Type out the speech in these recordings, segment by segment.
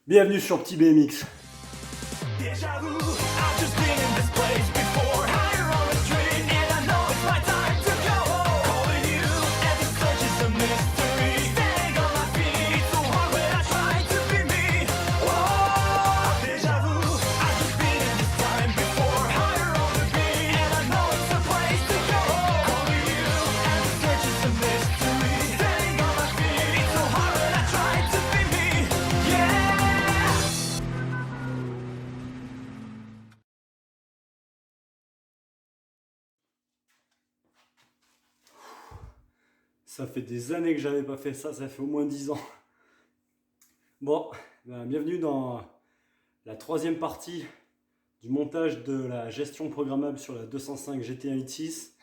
Bienvenue sur Petit BMX. Déjà vu, I've just been in this place before. Higher on the street, and I know it's my time to go. Calling you, and the search is a mystery. Staying on my feet, so hard when I try to be me. Oh, déjà vu, I've just been in this time before. Higher on the beat, and I know it's the place to go. Calling you, and the search is a mystery. Staying on my feet, so hard when I try to be me. Yeah. Ça fait des années que j'avais pas fait ça, ça fait au moins 10 ans. Bon, bienvenue dans la troisième partie du montage de la gestion programmable sur la 205 GT86.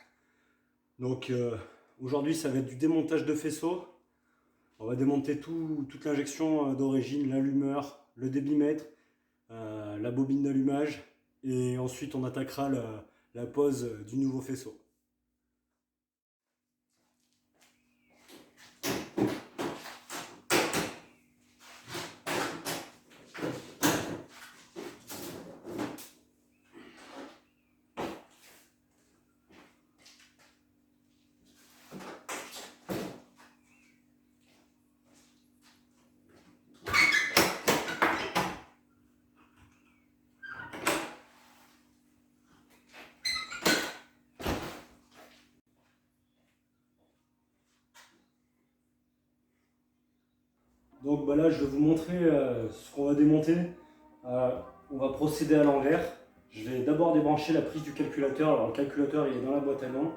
Donc aujourd'hui ça va être du démontage de faisceau. On va démonter toute l'injection d'origine, l'allumeur, le débitmètre, la bobine d'allumage et ensuite on attaquera la pose du nouveau faisceau. Donc là je vais vous montrer ce qu'on va démonter. On va procéder à l'envers. Je vais d'abord débrancher la prise du calculateur. Alors le calculateur il est dans la boîte à gants.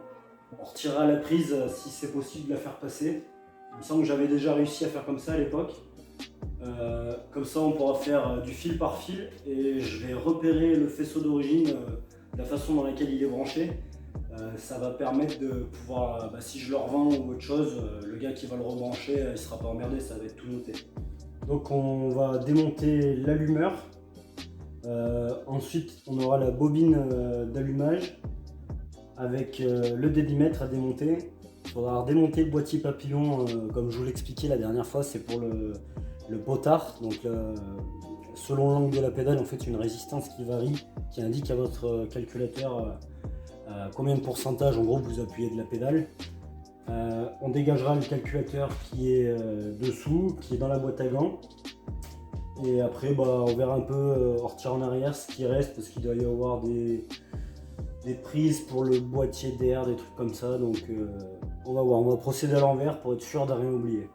On retirera la prise si c'est possible de la faire passer. Il me semble que j'avais déjà réussi à faire comme ça à l'époque. Comme ça on pourra faire du fil par fil et je vais repérer le faisceau d'origine, la façon dans laquelle il est branché. Ça va permettre de pouvoir, si je le revends ou autre chose, le gars qui va le rebrancher, il ne sera pas emmerdé, ça va être tout noté. Donc on va démonter l'allumeur. Ensuite on aura la bobine d'allumage avec le débitmètre à démonter. Il faudra démonter le boîtier papillon, comme je vous l'expliquais la dernière fois, c'est pour le potard. Donc selon l'angle de la pédale, en fait une résistance qui varie, qui indique à votre calculateur combien de pourcentage en gros vous appuyez de la pédale. On dégagera le calculateur qui est dessous, qui est dans la boîte à gants. Et après on verra un peu, on retire en arrière ce qui reste parce qu'il doit y avoir des prises pour le boîtier d'air, des trucs comme ça. Donc on va voir, on va procéder à l'envers pour être sûr de rien oublier.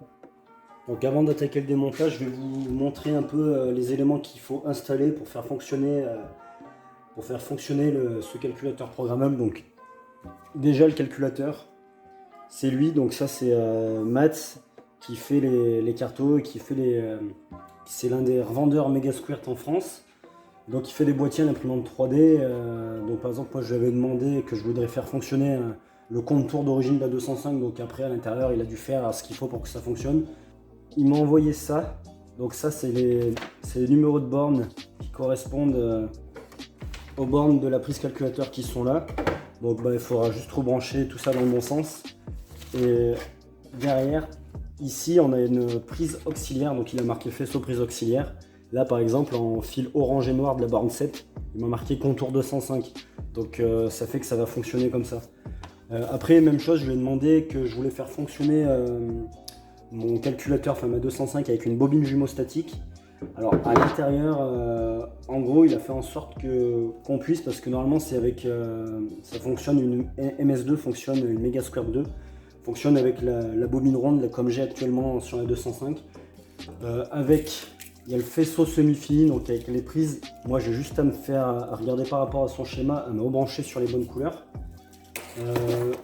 Donc avant d'attaquer le démontage, je vais vous montrer un peu les éléments qu'il faut installer pour faire fonctionner ce calculateur programmable. Donc déjà le calculateur, c'est lui, donc ça c'est Mats qui fait les cartos et qui fait c'est l'un des revendeurs Megasquirt en France. Donc il fait des boîtiers à l'imprimante 3D. Donc par exemple moi je lui avais demandé que je voudrais faire fonctionner le contour d'origine de la 205, donc après à l'intérieur il a dû faire ce qu'il faut pour que ça fonctionne. Il m'a envoyé ça, donc ça c'est les numéros de bornes qui correspondent aux bornes de la prise calculateur qui sont là. Donc il faudra juste rebrancher tout ça dans le bon sens. Et derrière, ici on a une prise auxiliaire, donc il a marqué faisceau prise auxiliaire. Là par exemple en fil orange et noir de la borne 7, il m'a marqué contour 205. Donc ça fait que ça va fonctionner comme ça. Après même chose, je lui ai demandé que je voulais faire fonctionner mon calculateur, enfin ma 205 avec une bobine jumeau statique. Alors à l'intérieur, en gros il a fait en sorte qu'on puisse, parce que normalement c'est avec, ça fonctionne, une MS2 fonctionne, une Megasquirt 2 fonctionne avec la bobine ronde comme j'ai actuellement sur la 205. Il y a le faisceau semi-fini, donc avec les prises, moi j'ai juste à regarder par rapport à son schéma, à me rebrancher sur les bonnes couleurs.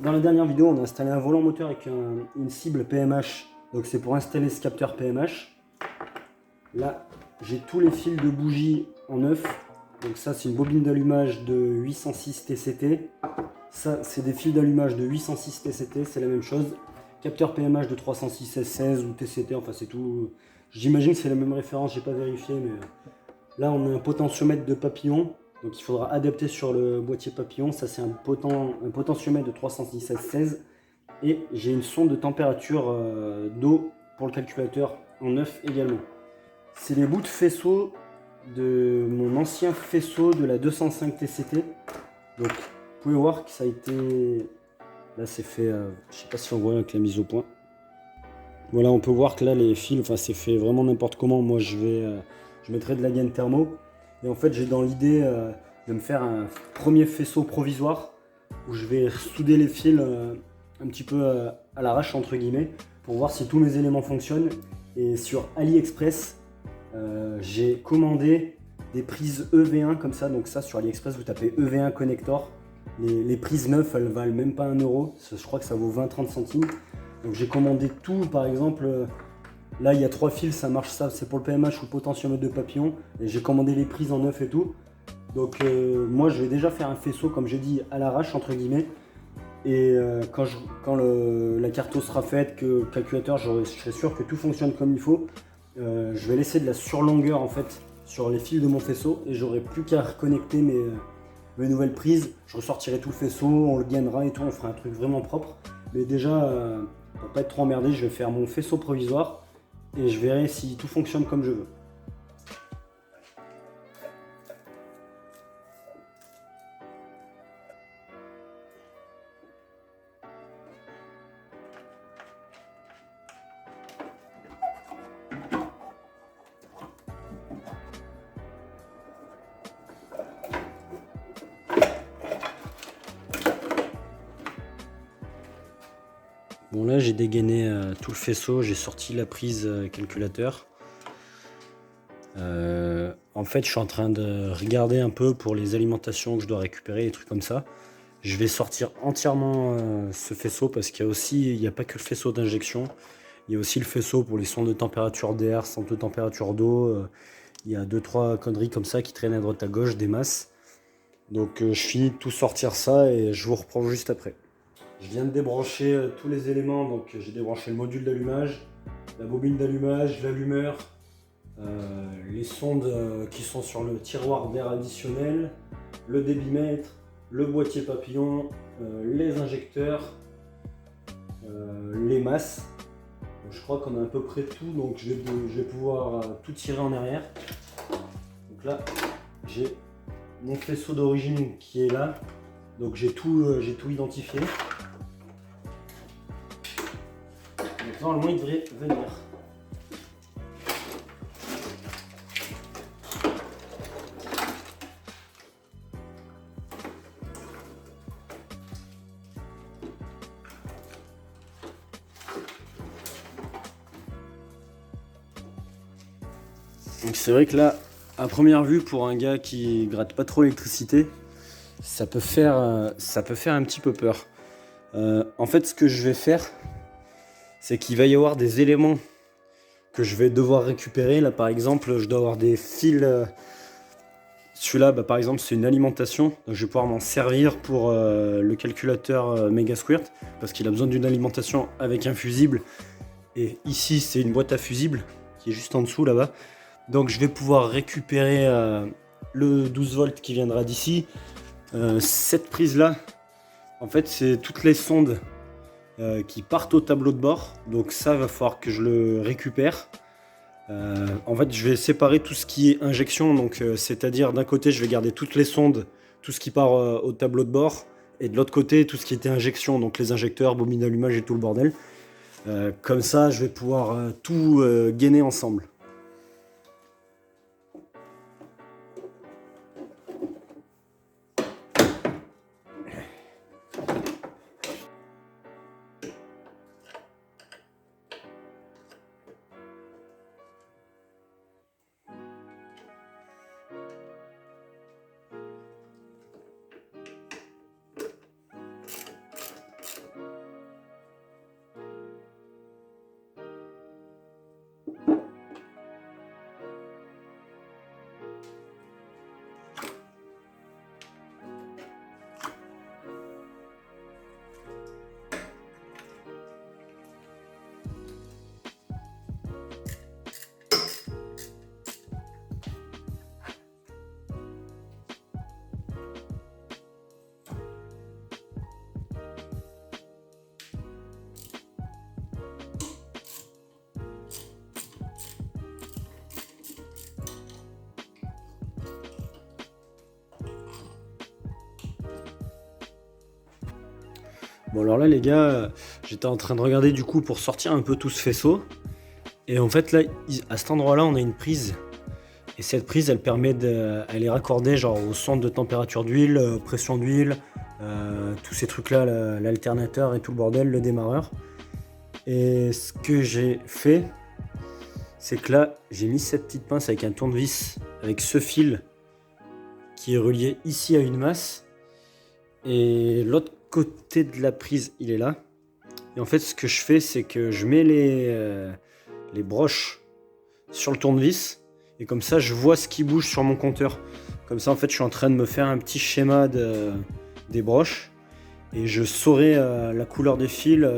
Dans la dernière vidéo, on a installé un volant moteur avec une cible PMH, donc c'est pour installer ce capteur PMH. Là, j'ai tous les fils de bougie en neuf, donc ça c'est une bobine d'allumage de 806 TCT. Ça c'est des fils d'allumage de 806 TCT, c'est la même chose. Capteur PMH de 306 16 ou TCT, enfin c'est tout. J'imagine que c'est la même référence, j'ai pas vérifié, mais là on a un potentiomètre de papillon, donc il faudra adapter sur le boîtier papillon. Ça c'est un potentiomètre de 306 16 et j'ai une sonde de température d'eau pour le calculateur en neuf également. c'est les bouts de faisceau de mon ancien faisceau de la 205 TCT. Donc vous pouvez voir que ça a été... Là c'est fait, je sais pas si on voit avec la mise au point. Voilà, on peut voir que là les fils, enfin c'est fait vraiment n'importe comment. Moi je mettrai de la gaine thermo. Et en fait j'ai dans l'idée de me faire un premier faisceau provisoire où je vais souder les fils un petit peu à l'arrache entre guillemets pour voir si tous mes éléments fonctionnent. Et sur AliExpress, j'ai commandé des prises EV1 comme ça. Donc ça sur AliExpress vous tapez EV1 connector. Les prises neuves elles valent même pas 1 euro. Je crois que ça vaut 20-30 centimes. Donc j'ai commandé tout, par exemple, là il y a 3 fils, ça marche, ça c'est pour le PMH ou le potentiomètre de papillon. Et j'ai commandé les prises en neuf et tout. Donc moi je vais déjà faire un faisceau comme j'ai dit à l'arrache entre guillemets. Et quand la carte sera faite, que le calculateur, je serai sûr que tout fonctionne comme il faut. Je vais laisser de la surlongueur en fait sur les fils de mon faisceau et j'aurai plus qu'à reconnecter mes nouvelles prises. Je ressortirai tout le faisceau, on le gainera et tout, on fera un truc vraiment propre. Mais déjà, pour pas être trop emmerdé, je vais faire mon faisceau provisoire et je verrai si tout fonctionne comme je veux. Bon là j'ai dégainé tout le faisceau, j'ai sorti la prise calculateur. En fait je suis en train de regarder un peu pour les alimentations que je dois récupérer, des trucs comme ça. Je vais sortir entièrement ce faisceau parce qu'il n'y a pas que le faisceau d'injection. Il y a aussi le faisceau pour les sondes de température d'air, sondes de température d'eau. Il y a 2-3 conneries comme ça qui traînent à droite à gauche, des masses. Donc je finis de tout sortir ça et je vous reprends juste après. Je viens de débrancher tous les éléments, donc j'ai débranché le module d'allumage, la bobine d'allumage, l'allumeur, les sondes qui sont sur le tiroir d'air additionnel, le débitmètre, le boîtier papillon, les injecteurs, les masses. Donc, je crois qu'on a à peu près tout, donc je vais pouvoir tout tirer en arrière. Donc là, j'ai mon faisceau d'origine qui est là, donc j'ai tout identifié. Donc normalement il devrait venir. Donc c'est vrai que là, à première vue, pour un gars qui gratte pas trop l'électricité, ça peut faire un petit peu peur. En fait, ce que je vais faire, c'est qu'il va y avoir des éléments que je vais devoir récupérer. Là, par exemple, je dois avoir des fils. Celui-là, par exemple, c'est une alimentation. Donc, je vais pouvoir m'en servir pour le calculateur Megasquirt parce qu'il a besoin d'une alimentation avec un fusible. Et ici, c'est une boîte à fusible qui est juste en dessous là-bas. Donc, je vais pouvoir récupérer le 12 volts qui viendra d'ici. Cette prise-là, en fait, c'est toutes les sondes qui partent au tableau de bord. Donc, ça, va falloir que je le récupère. En fait, je vais séparer tout ce qui est injection, donc c'est-à-dire d'un côté, je vais garder toutes les sondes, tout ce qui part au tableau de bord, et de l'autre côté, tout ce qui était injection, donc les injecteurs, bobines d'allumage et tout le bordel. Comme ça, je vais pouvoir tout gainer ensemble. Bon alors là les gars, j'étais en train de regarder du coup pour sortir un peu tout ce faisceau. Et en fait là, à cet endroit-là, on a une prise. Et cette prise, elle permet elle est raccordée genre au centre de température d'huile, pression d'huile, tous ces trucs-là, l'alternateur et tout le bordel, le démarreur. Et ce que j'ai fait, c'est que là, j'ai mis cette petite pince avec un tournevis, avec ce fil qui est relié ici à une masse. Et l'autre côté de la prise, il est là. Et en fait, ce que je fais, c'est que je mets les broches sur le tournevis. Et comme ça, je vois ce qui bouge sur mon compteur. Comme ça, en fait, je suis en train de me faire un petit schéma des broches. Et je saurai la couleur des fils,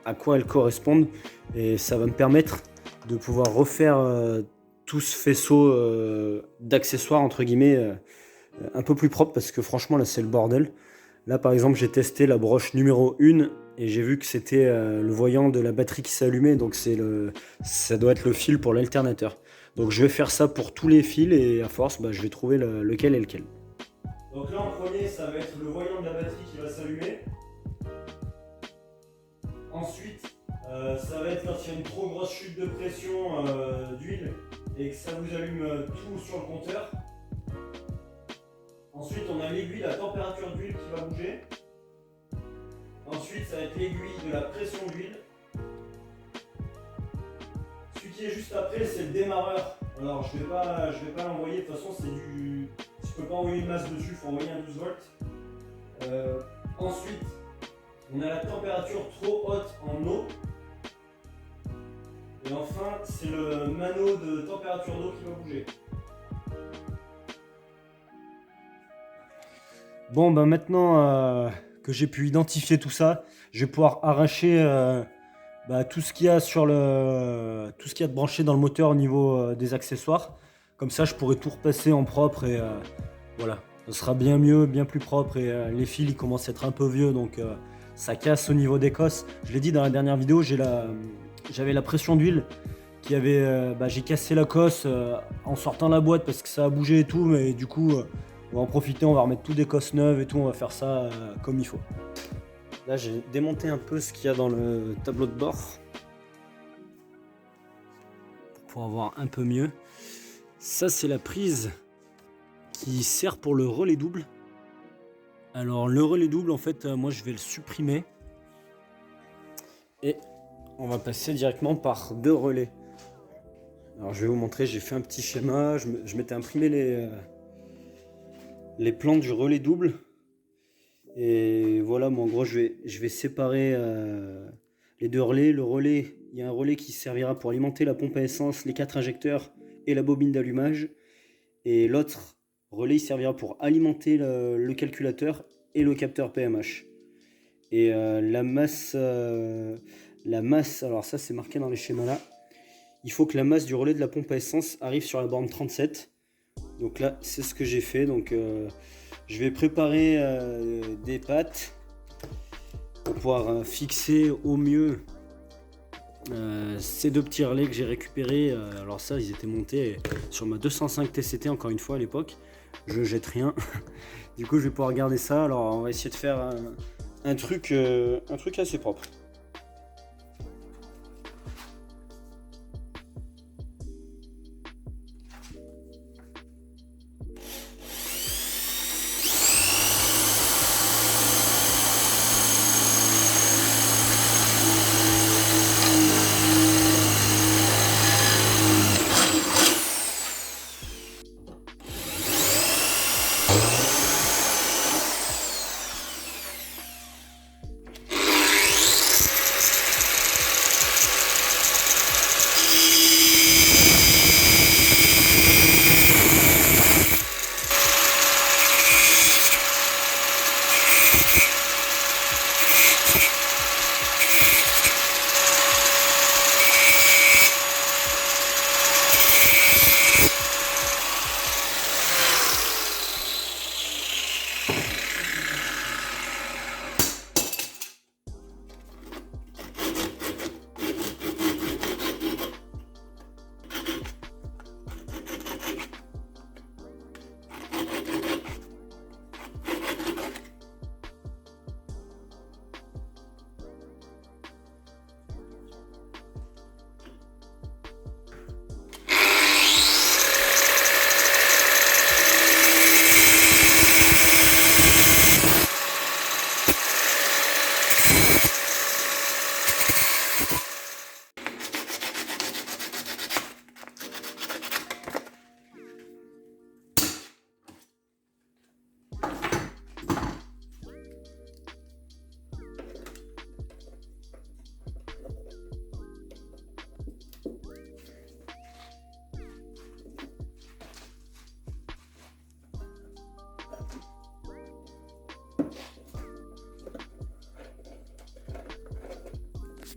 à quoi elles correspondent. Et ça va me permettre de pouvoir refaire tout ce faisceau d'accessoires, entre guillemets, un peu plus propre. Parce que franchement, là, c'est le bordel. Là, par exemple, j'ai testé la broche numéro 1 et j'ai vu que c'était le voyant de la batterie qui s'allumait. Donc, ça doit être le fil pour l'alternateur. Donc, je vais faire ça pour tous les fils et à force, je vais trouver lequel est lequel. Donc là, en premier, ça va être le voyant de la batterie qui va s'allumer. Ensuite, ça va être quand il y a une trop grosse chute de pression d'huile et que ça vous allume tout sur le compteur. Ensuite, on a l'aiguille, la température d'huile qui va bouger. Ensuite, ça va être l'aiguille de la pression d'huile. Celui qui est juste après, c'est le démarreur. Alors, je vais pas l'envoyer. De toute façon, c'est du. Je peux pas envoyer une masse dessus, il faut envoyer un 12 volts. Ensuite, on a la température trop haute en eau. Et enfin, c'est le mano de température d'eau qui va bouger. Bon, maintenant que j'ai pu identifier tout ça, je vais pouvoir arracher tout ce qu'il y a tout ce qu'il y a de branché dans le moteur au niveau des accessoires. Comme ça, je pourrai tout repasser en propre et voilà, ce sera bien mieux, bien plus propre. Et les fils, ils commencent à être un peu vieux, donc ça casse au niveau des cosses. Je l'ai dit dans la dernière vidéo, j'avais la pression d'huile qui avait, j'ai cassé la cosse en sortant la boîte parce que ça a bougé et tout, mais du coup. On va en profiter, on va remettre tout des cosses neuves et tout, on va faire ça comme il faut. Là, j'ai démonté un peu ce qu'il y a dans le tableau de bord pour voir un peu mieux. Ça, c'est la prise qui sert pour le relais double. Alors, le relais double, en fait, moi, je vais le supprimer et on va passer directement par 2 relais. Alors, je vais vous montrer, j'ai fait un petit schéma, je m'étais imprimé les plans du relais double et voilà, moi en gros je vais séparer les 2 relais. Le relais, il y a un relais qui servira pour alimenter la pompe à essence, les 4 injecteurs et la bobine d'allumage, et l'autre relais il servira pour alimenter le calculateur et le capteur PMH. Et la masse, alors ça c'est marqué dans les schémas là, il faut que la masse du relais de la pompe à essence arrive sur la borne 37. Donc là, c'est ce que j'ai fait. Donc, je vais préparer des pattes pour pouvoir fixer au mieux ces 2 petits relais que j'ai récupérés. Alors ça, ils étaient montés sur ma 205 TCT encore une fois à l'époque. Je jette rien. Du coup, je vais pouvoir garder ça. Alors, on va essayer de faire un truc assez propre.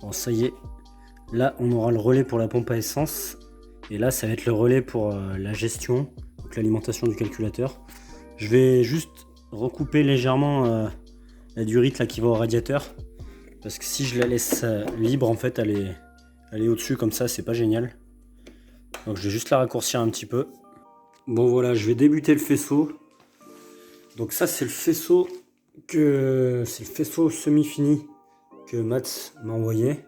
Bon, ça y est, là on aura le relais pour la pompe à essence. Et là ça va être le relais pour la gestion, donc l'alimentation du calculateur. Je vais juste recouper légèrement la durite là, qui va au radiateur. Parce que si je la laisse libre, en fait, elle est au-dessus comme ça, c'est pas génial. Donc je vais juste la raccourcir un petit peu. Bon voilà, je vais débuter le faisceau. Donc ça c'est le faisceau semi-fini que Mats m'a envoyé.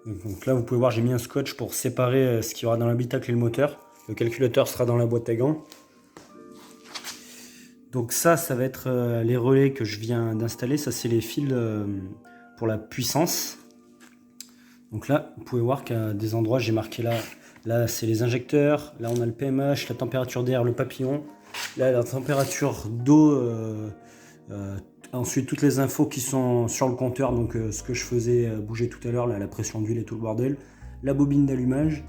Donc là vous pouvez voir, j'ai mis un scotch pour séparer ce qu'il y aura dans l'habitacle et le moteur. Le calculateur sera dans la boîte à gants. Donc ça va être les relais que je viens d'installer. Ça c'est les fils pour la puissance. Donc là vous pouvez voir qu'à des endroits j'ai marqué là c'est les injecteurs, là on a le PMH, la température d'air, le papillon, là la température d'eau, ensuite toutes les infos qui sont sur le compteur, donc ce que je faisais bouger tout à l'heure, la pression d'huile et tout le bordel, la bobine d'allumage,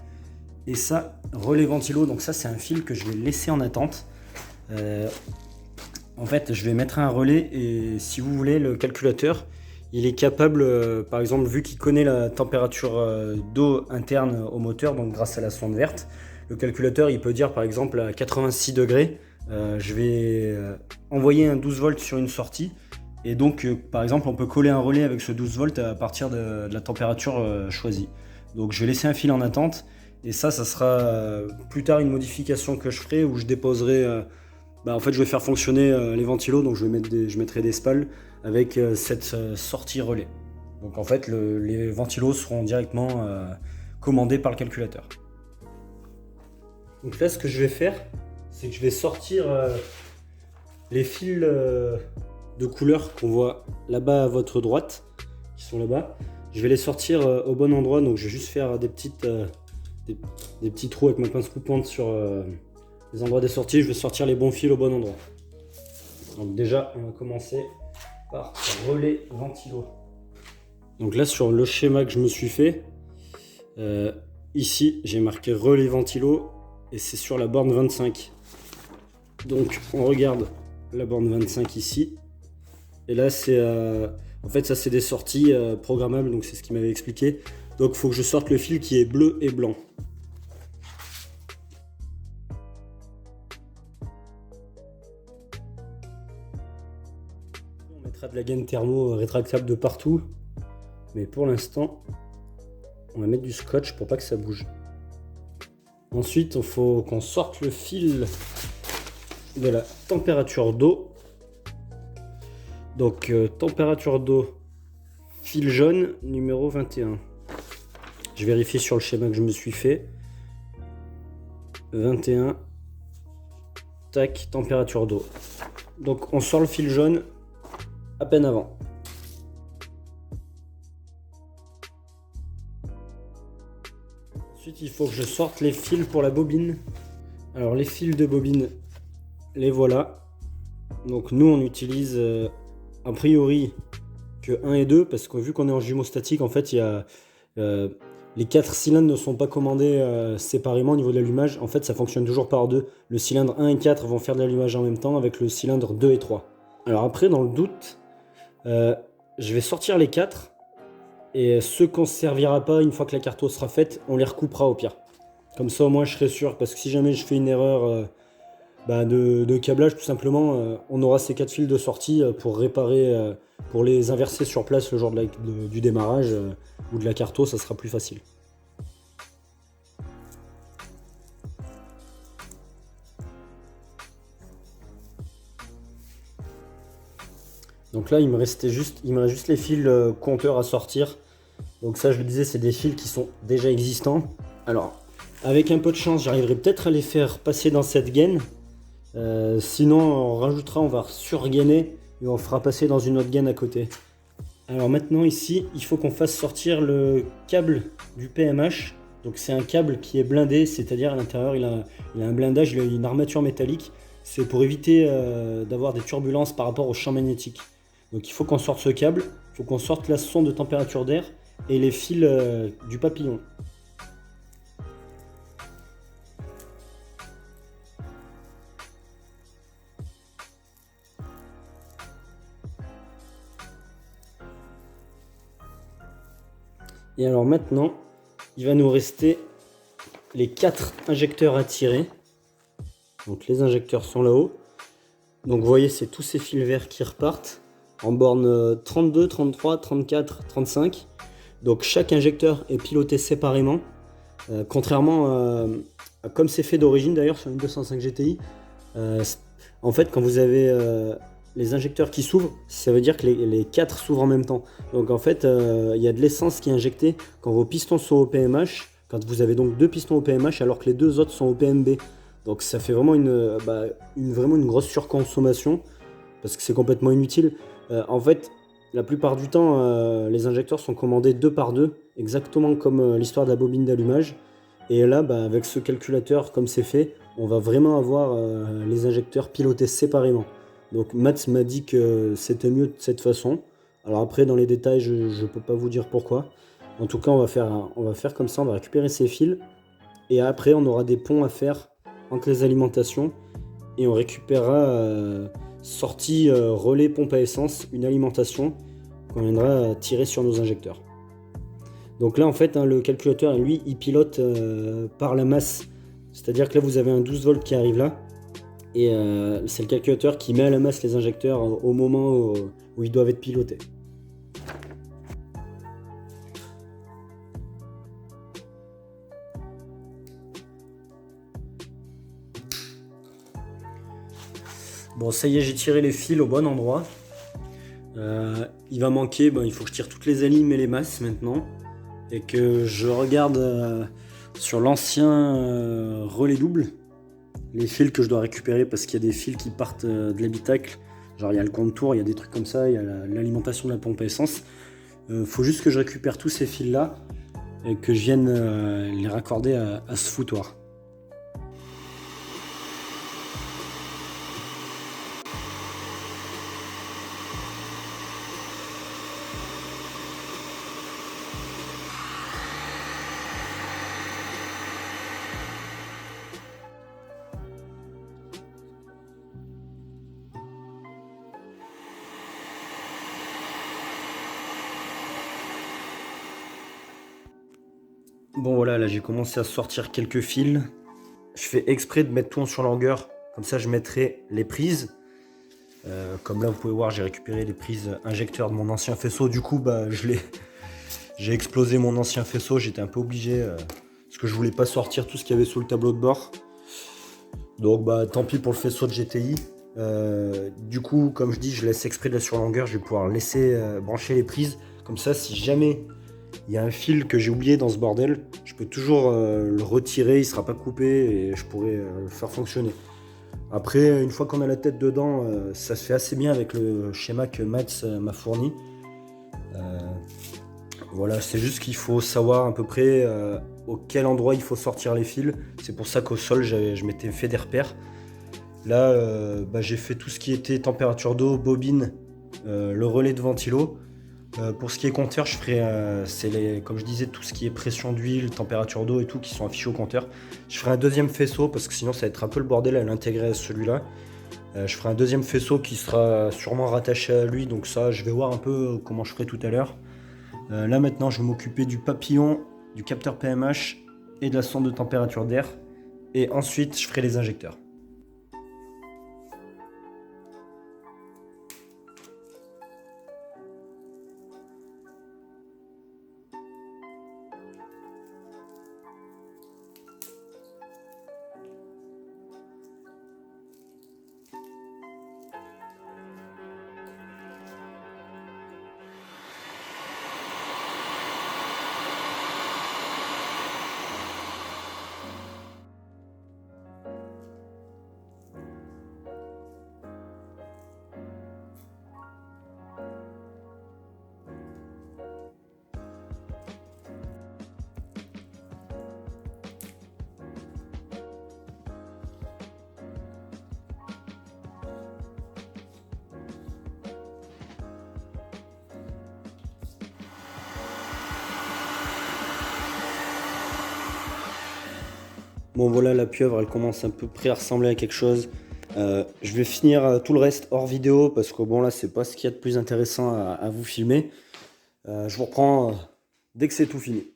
et ça, relais ventilo, donc ça c'est un fil que je vais laisser en attente. En fait je vais mettre un relais et si vous voulez le calculateur, il est capable, par exemple, vu qu'il connaît la température d'eau interne au moteur, donc grâce à la sonde verte, le calculateur il peut dire par exemple à 86 degrés, je vais envoyer un 12 volts sur une sortie, et donc par exemple on peut coller un relais avec ce 12 volts à partir de la température choisie. Donc je vais laisser un fil en attente, et ça sera plus tard une modification que je ferai où je déposerai. En fait je vais faire fonctionner les ventilos, donc je mettrai des spals avec cette sortie relais. Donc en fait les ventilos seront directement commandés par le calculateur. Donc là ce que je vais faire, c'est que je vais sortir les fils de couleur qu'on voit là-bas à votre droite, qui sont là-bas. Je vais les sortir au bon endroit, donc je vais juste faire des petits trous avec ma pince coupante sur les endroits des sorties. Je vais sortir les bons fils au bon endroit. Donc déjà on va commencer par relais ventilo. Donc là sur le schéma que je me suis fait, ici j'ai marqué relais ventilo et c'est sur la borne 25. Donc on regarde la borne 25 ici, et là c'est en fait ça c'est des sorties programmables, donc c'est ce qu'il m'avait expliqué. Donc il faut que je sorte le fil qui est bleu et blanc. On mettra de la gaine thermo rétractable de partout, mais pour l'instant on va mettre du scotch pour pas que ça bouge. Ensuite il faut qu'on sorte le fil de la température d'eau. Donc température d'eau, fil jaune numéro 21. Je vérifie sur le schéma que je me suis fait. 21. Tac, température d'eau. Donc on sort le fil jaune à peine avant. Ensuite il faut que je sorte les fils pour la bobine. Alors les fils de bobine, les voilà. Donc nous on utilise a priori que 1 et 2, parce que vu qu'on est en jumeau statique, en fait il y a les 4 cylindres ne sont pas commandés séparément au niveau de l'allumage. En fait ça fonctionne toujours par deux. Le cylindre 1 et 4 vont faire de l'allumage en même temps avec le cylindre 2 et 3. Alors après dans le doute, je vais sortir les 4, et ceux qu'on ne servira pas une fois que la carto sera faite, on les recoupera au pire. Comme ça au moins je serai sûr, parce que si jamais je fais une erreur de câblage tout simplement, on aura ces 4 fils de sortie pour réparer, pour les inverser sur place le jour du démarrage ou de la carto, ça sera plus facile. Donc là il me reste juste les fils compteurs à sortir. Donc ça je le disais, c'est des fils qui sont déjà existants. Alors avec un peu de chance j'arriverai peut-être à les faire passer dans cette gaine. Sinon on va surgainer et on fera passer dans une autre gaine à côté. Alors maintenant ici il faut qu'on fasse sortir le câble du PMH. Donc c'est un câble qui est blindé, c'est-à-dire à l'intérieur il a un blindage, il a une armature métallique. C'est pour éviter d'avoir des turbulences par rapport au champ magnétique. Donc il faut qu'on sorte ce câble, il faut qu'on sorte la sonde de température d'air et les fils du papillon. Et alors maintenant, il va nous rester les 4 injecteurs à tirer. Donc les injecteurs sont là-haut. Donc vous voyez, c'est tous ces fils verts qui repartent en borne 32, 33, 34, 35. Donc chaque injecteur est piloté séparément. Contrairement à comme c'est fait d'origine d'ailleurs sur une 205 GTI. En fait, quand vous avez les injecteurs qui s'ouvrent, ça veut dire que les 4 s'ouvrent en même temps. Donc en fait, il y a de l'essence qui est injectée quand vos pistons sont au PMH, quand vous avez donc 2 pistons au PMH alors que les 2 autres sont au PMB. Donc ça fait vraiment vraiment une grosse surconsommation parce que c'est complètement inutile. En fait, la plupart du temps, les injecteurs sont commandés 2 par 2, exactement comme l'histoire de la bobine d'allumage. Et là, avec ce calculateur, comme c'est fait, on va vraiment avoir les injecteurs pilotés séparément. Donc Mats m'a dit que c'était mieux de cette façon. Alors après, dans les détails, je ne peux pas vous dire pourquoi. En tout cas, on va faire comme ça, on va récupérer ces fils. Et après, on aura des ponts à faire entre les alimentations. Et on récupérera sortie relais pompe à essence, une alimentation qu'on viendra tirer sur nos injecteurs. Donc là en fait le calculateur lui il pilote par la masse, c'est-à-dire que là vous avez un 12 volts qui arrive là et c'est le calculateur qui met à la masse les injecteurs au moment où ils doivent être pilotés. Bon ça y est, j'ai tiré les fils au bon endroit. Il va manquer, il faut que je tire toutes les alimes et les masses maintenant. Et que je regarde sur l'ancien relais double les fils que je dois récupérer parce qu'il y a des fils qui partent de l'habitacle. Genre il y a le contour, il y a des trucs comme ça, il y a l'alimentation de la pompe à essence. Faut juste que je récupère tous ces fils là et que je vienne les raccorder à ce foutoir. Bon voilà, là j'ai commencé à sortir quelques fils. Je fais exprès de mettre tout en surlongueur, comme ça je mettrai les prises. Comme là vous pouvez voir, j'ai récupéré les prises injecteurs de mon ancien faisceau. Du coup j'ai explosé mon ancien faisceau, j'étais un peu obligé parce que je voulais pas sortir tout ce qu'il y avait sous le tableau de bord. Donc tant pis pour le faisceau de GTI. Du coup comme je dis, je laisse exprès de la surlongueur, je vais pouvoir laisser brancher les prises. Comme ça si jamais il y a un fil que j'ai oublié dans ce bordel, je peux toujours le retirer, il sera pas coupé et je pourrai le faire fonctionner. Après, une fois qu'on a la tête dedans, ça se fait assez bien avec le schéma que Mats m'a fourni. Voilà, c'est juste qu'il faut savoir à peu près auquel endroit il faut sortir les fils. C'est pour ça qu'au sol, je m'étais fait des repères. Là, j'ai fait tout ce qui était température d'eau, bobine, le relais de ventilo. Pour ce qui est compteur, je ferai, comme je disais, tout ce qui est pression d'huile, température d'eau et tout qui sont affichés au compteur. Je ferai un deuxième faisceau parce que sinon ça va être un peu le bordel à l'intégrer à celui-là. Je ferai un deuxième faisceau qui sera sûrement rattaché à lui, donc ça je vais voir un peu comment je ferai tout à l'heure. Là maintenant je vais m'occuper du papillon, du capteur PMH et de la sonde de température d'air. Et ensuite je ferai les injecteurs. Bon voilà, la pieuvre elle commence à peu près à ressembler à quelque chose. Je vais finir tout le reste hors vidéo parce que bon là c'est pas ce qu'il y a de plus intéressant à vous filmer. Je vous reprends dès que c'est tout fini.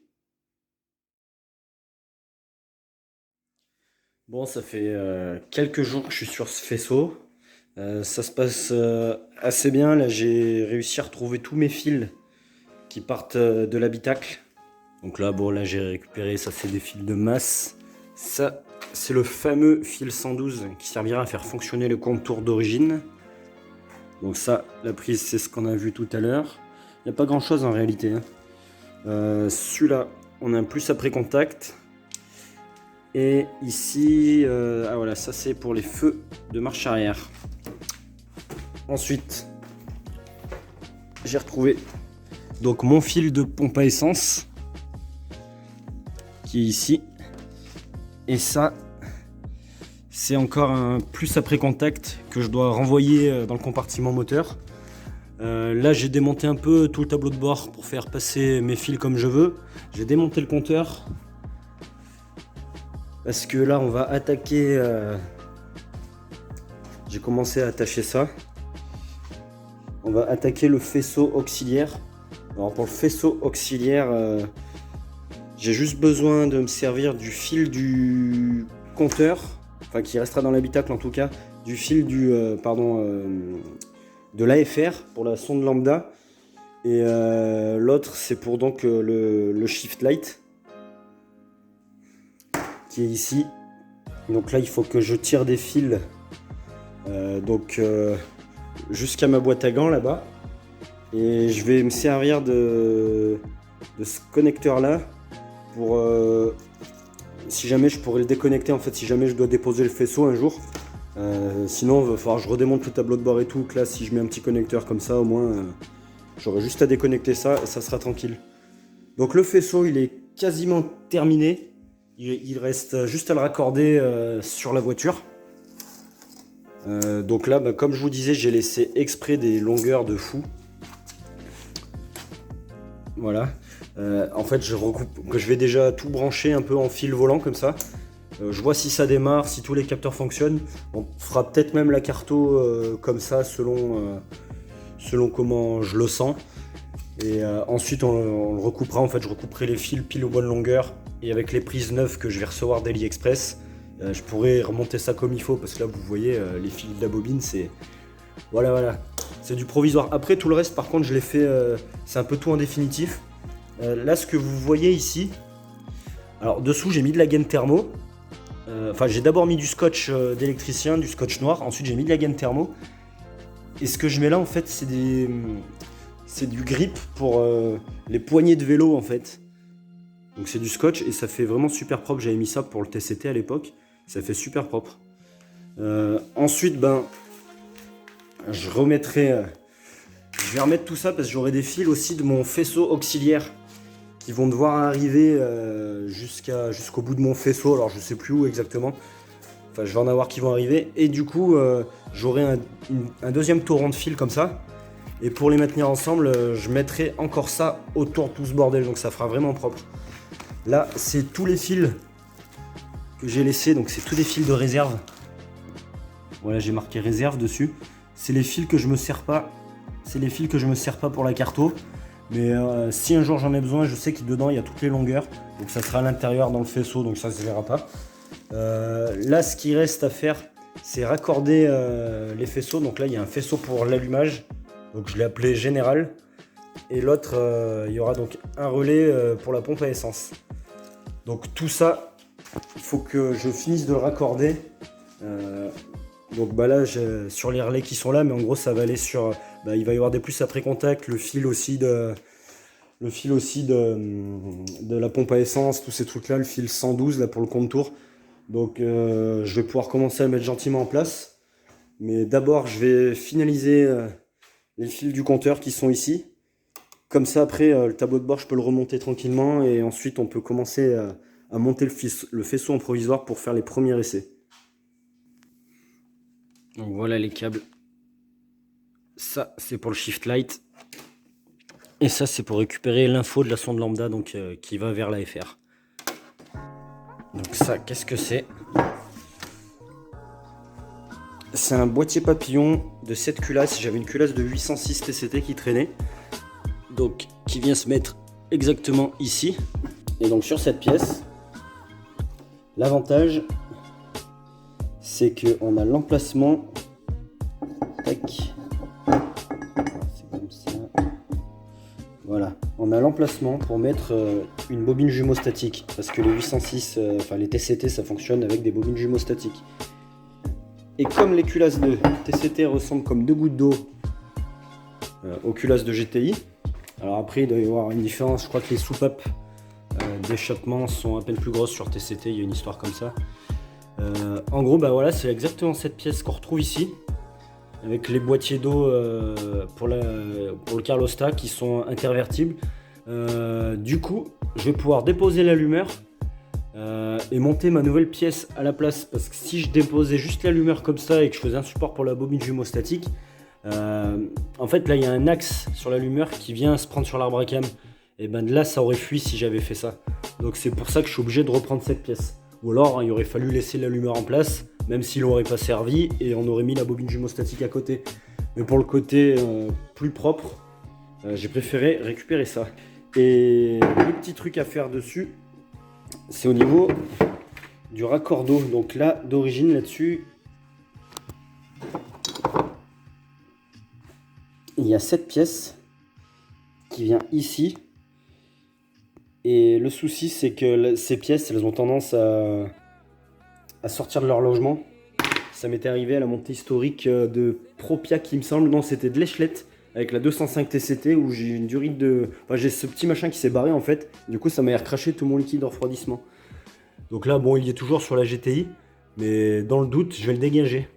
Bon, ça fait quelques jours que je suis sur ce faisceau. Ça se passe assez bien. Là, j'ai réussi à retrouver tous mes fils qui partent de l'habitacle. Donc là, bon, là, j'ai récupéré, ça c'est des fils de masse. Ça, c'est le fameux fil 112 qui servira à faire fonctionner le contour d'origine. Donc ça, la prise, c'est ce qu'on a vu tout à l'heure. Il n'y a pas grand chose en réalité, hein. Celui-là, on a un plus après contact. Et ici, ah voilà, ça c'est pour les feux de marche arrière. Ensuite, j'ai retrouvé donc mon fil de pompe à essence qui est ici. Et ça, c'est encore un plus après contact que je dois renvoyer dans le compartiment moteur. Là, j'ai démonté un peu tout le tableau de bord pour faire passer mes fils comme je veux. J'ai démonté le compteur parce que là, on va attaquer. J'ai commencé à attacher ça. On va attaquer le faisceau auxiliaire. Alors pour le faisceau auxiliaire, j'ai juste besoin de me servir du fil du compteur, enfin qui restera dans l'habitacle en tout cas, du fil de l'AFR pour la sonde lambda. Et l'autre c'est pour donc le shift light qui est ici. Donc là il faut que je tire des fils jusqu'à ma boîte à gants là-bas. Et je vais me servir de ce connecteur là pour si jamais je pourrais le déconnecter en fait, si jamais je dois déposer le faisceau un jour. Sinon il va falloir que je redémonte le tableau de bord et tout, que là si je mets un petit connecteur comme ça au moins j'aurai juste à déconnecter ça et ça sera tranquille. Donc le faisceau il est quasiment terminé, il reste juste à le raccorder sur la voiture. Donc là comme je vous disais, j'ai laissé exprès des longueurs de fou. Voilà. En fait je vais déjà tout brancher un peu en fil volant comme ça. Je vois si ça démarre, si tous les capteurs fonctionnent. On fera peut-être même la carto comme ça selon comment je le sens. Et ensuite on le recoupera. En fait je recouperai les fils pile aux bonnes longueurs. Et avec les prises neuves que je vais recevoir d'AliExpress, je pourrai remonter ça comme il faut. Parce que là vous voyez les fils de la bobine, c'est... Voilà. C'est du provisoire. Après tout le reste par contre je l'ai fait, c'est un peu tout en définitif. Là ce que vous voyez ici, alors dessous j'ai mis de la gaine thermo. Enfin j'ai d'abord mis du scotch d'électricien, du scotch noir, ensuite j'ai mis de la gaine thermo. Et ce que je mets là en fait c'est du grip pour les poignées de vélo en fait. Donc c'est du scotch et ça fait vraiment super propre. J'avais mis ça pour le TCT à l'époque, ça fait super propre. Ensuite je vais remettre tout ça parce que j'aurai des fils aussi de mon faisceau auxiliaire qui vont devoir arriver jusqu'au bout de mon faisceau. Alors je sais plus où exactement. Enfin je vais en avoir qui vont arriver. Et du coup j'aurai un deuxième torrent de fils comme ça. Et pour les maintenir ensemble, je mettrai encore ça autour de tout ce bordel. Donc ça fera vraiment propre. Là c'est tous les fils que j'ai laissés. Donc c'est tous des fils de réserve. Voilà, j'ai marqué réserve dessus. C'est les fils que je me sers pas. C'est les fils que je me sers pas pour la carto. Mais si un jour j'en ai besoin, je sais que dedans il y a toutes les longueurs. Donc ça sera à l'intérieur dans le faisceau, donc ça se verra pas. Là ce qui reste à faire, c'est raccorder les faisceaux. Donc là il y a un faisceau pour l'allumage. Donc je l'ai appelé général. Et l'autre, il y aura donc un relais pour la pompe à essence. Donc tout ça, il faut que je finisse de le raccorder. Donc là sur les relais qui sont là, mais en gros ça va aller sur... il va y avoir des plus après contact, le fil aussi de la pompe à essence, tous ces trucs là, le fil 112 là pour le contour. Donc je vais pouvoir commencer à le mettre gentiment en place. Mais d'abord je vais finaliser les fils du compteur qui sont ici. Comme ça après le tableau de bord je peux le remonter tranquillement et ensuite on peut commencer à monter le faisceau en provisoire pour faire les premiers essais. Donc voilà les câbles. Ça c'est pour le shift light. Et ça c'est pour récupérer l'info de la sonde lambda donc, qui va vers l'AFR. Donc ça qu'est-ce que c'est? C'est un boîtier papillon de cette culasse. J'avais une culasse de 806 TCT qui traînait. Donc qui vient se mettre exactement ici. Et donc sur cette pièce, l'avantage, c'est qu'on a l'emplacement. Tac. C'est comme ça. Voilà, on a l'emplacement pour mettre une bobine jumeau statique. Parce que les 806, enfin les TCT, ça fonctionne avec des bobines jumeaux statiques. Et comme les culasses de TCT ressemblent comme deux gouttes d'eau aux culasses de GTI, alors après il doit y avoir une différence, je crois que les soupapes d'échappement sont à peine plus grosses sur TCT, il y a une histoire comme ça. En gros, bah voilà, c'est exactement cette pièce qu'on retrouve ici, avec les boîtiers d'eau pour le Carlosta qui sont intervertibles. Du coup, je vais pouvoir déposer l'allumeur et monter ma nouvelle pièce à la place, parce que si je déposais juste l'allumeur comme ça et que je faisais un support pour la bobine jumeau statique, en fait là il y a un axe sur l'allumeur qui vient se prendre sur l'arbre à cam, et ben de là ça aurait fui si j'avais fait ça. Donc c'est pour ça que je suis obligé de reprendre cette pièce, ou alors il aurait fallu laisser l'allumeur en place même s'il n'aurait pas servi et on aurait mis la bobine jumeau statique à côté. Mais pour le côté plus propre, j'ai préféré récupérer ça. Et le petit truc à faire dessus, c'est au niveau du raccord d'eau. Donc là, d'origine, là-dessus, il y a cette pièce qui vient ici. Et le souci, c'est que ces pièces, elles ont tendance à sortir de leur logement. Ça m'était arrivé à la montée historique de Propiac, il me semble. Non, c'était de l'Echelette avec la 205 TCT où j'ai une durite de... Enfin, j'ai ce petit machin qui s'est barré en fait. Du coup, ça m'a recraché tout mon liquide de refroidissement. Donc là, bon, il est toujours sur la GTI, mais dans le doute, je vais le dégager.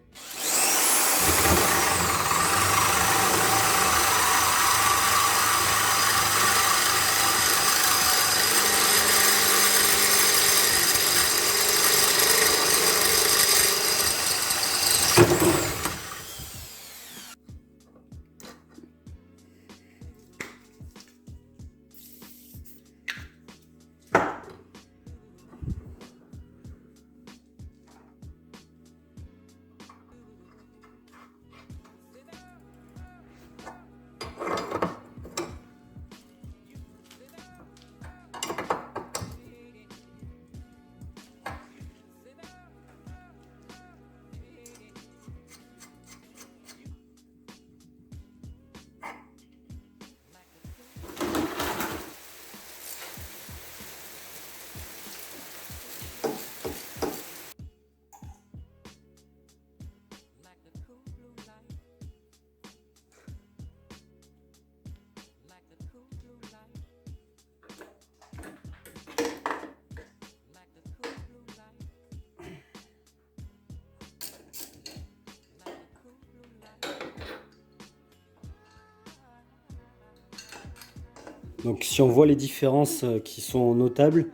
Donc si on voit les différences qui sont notables,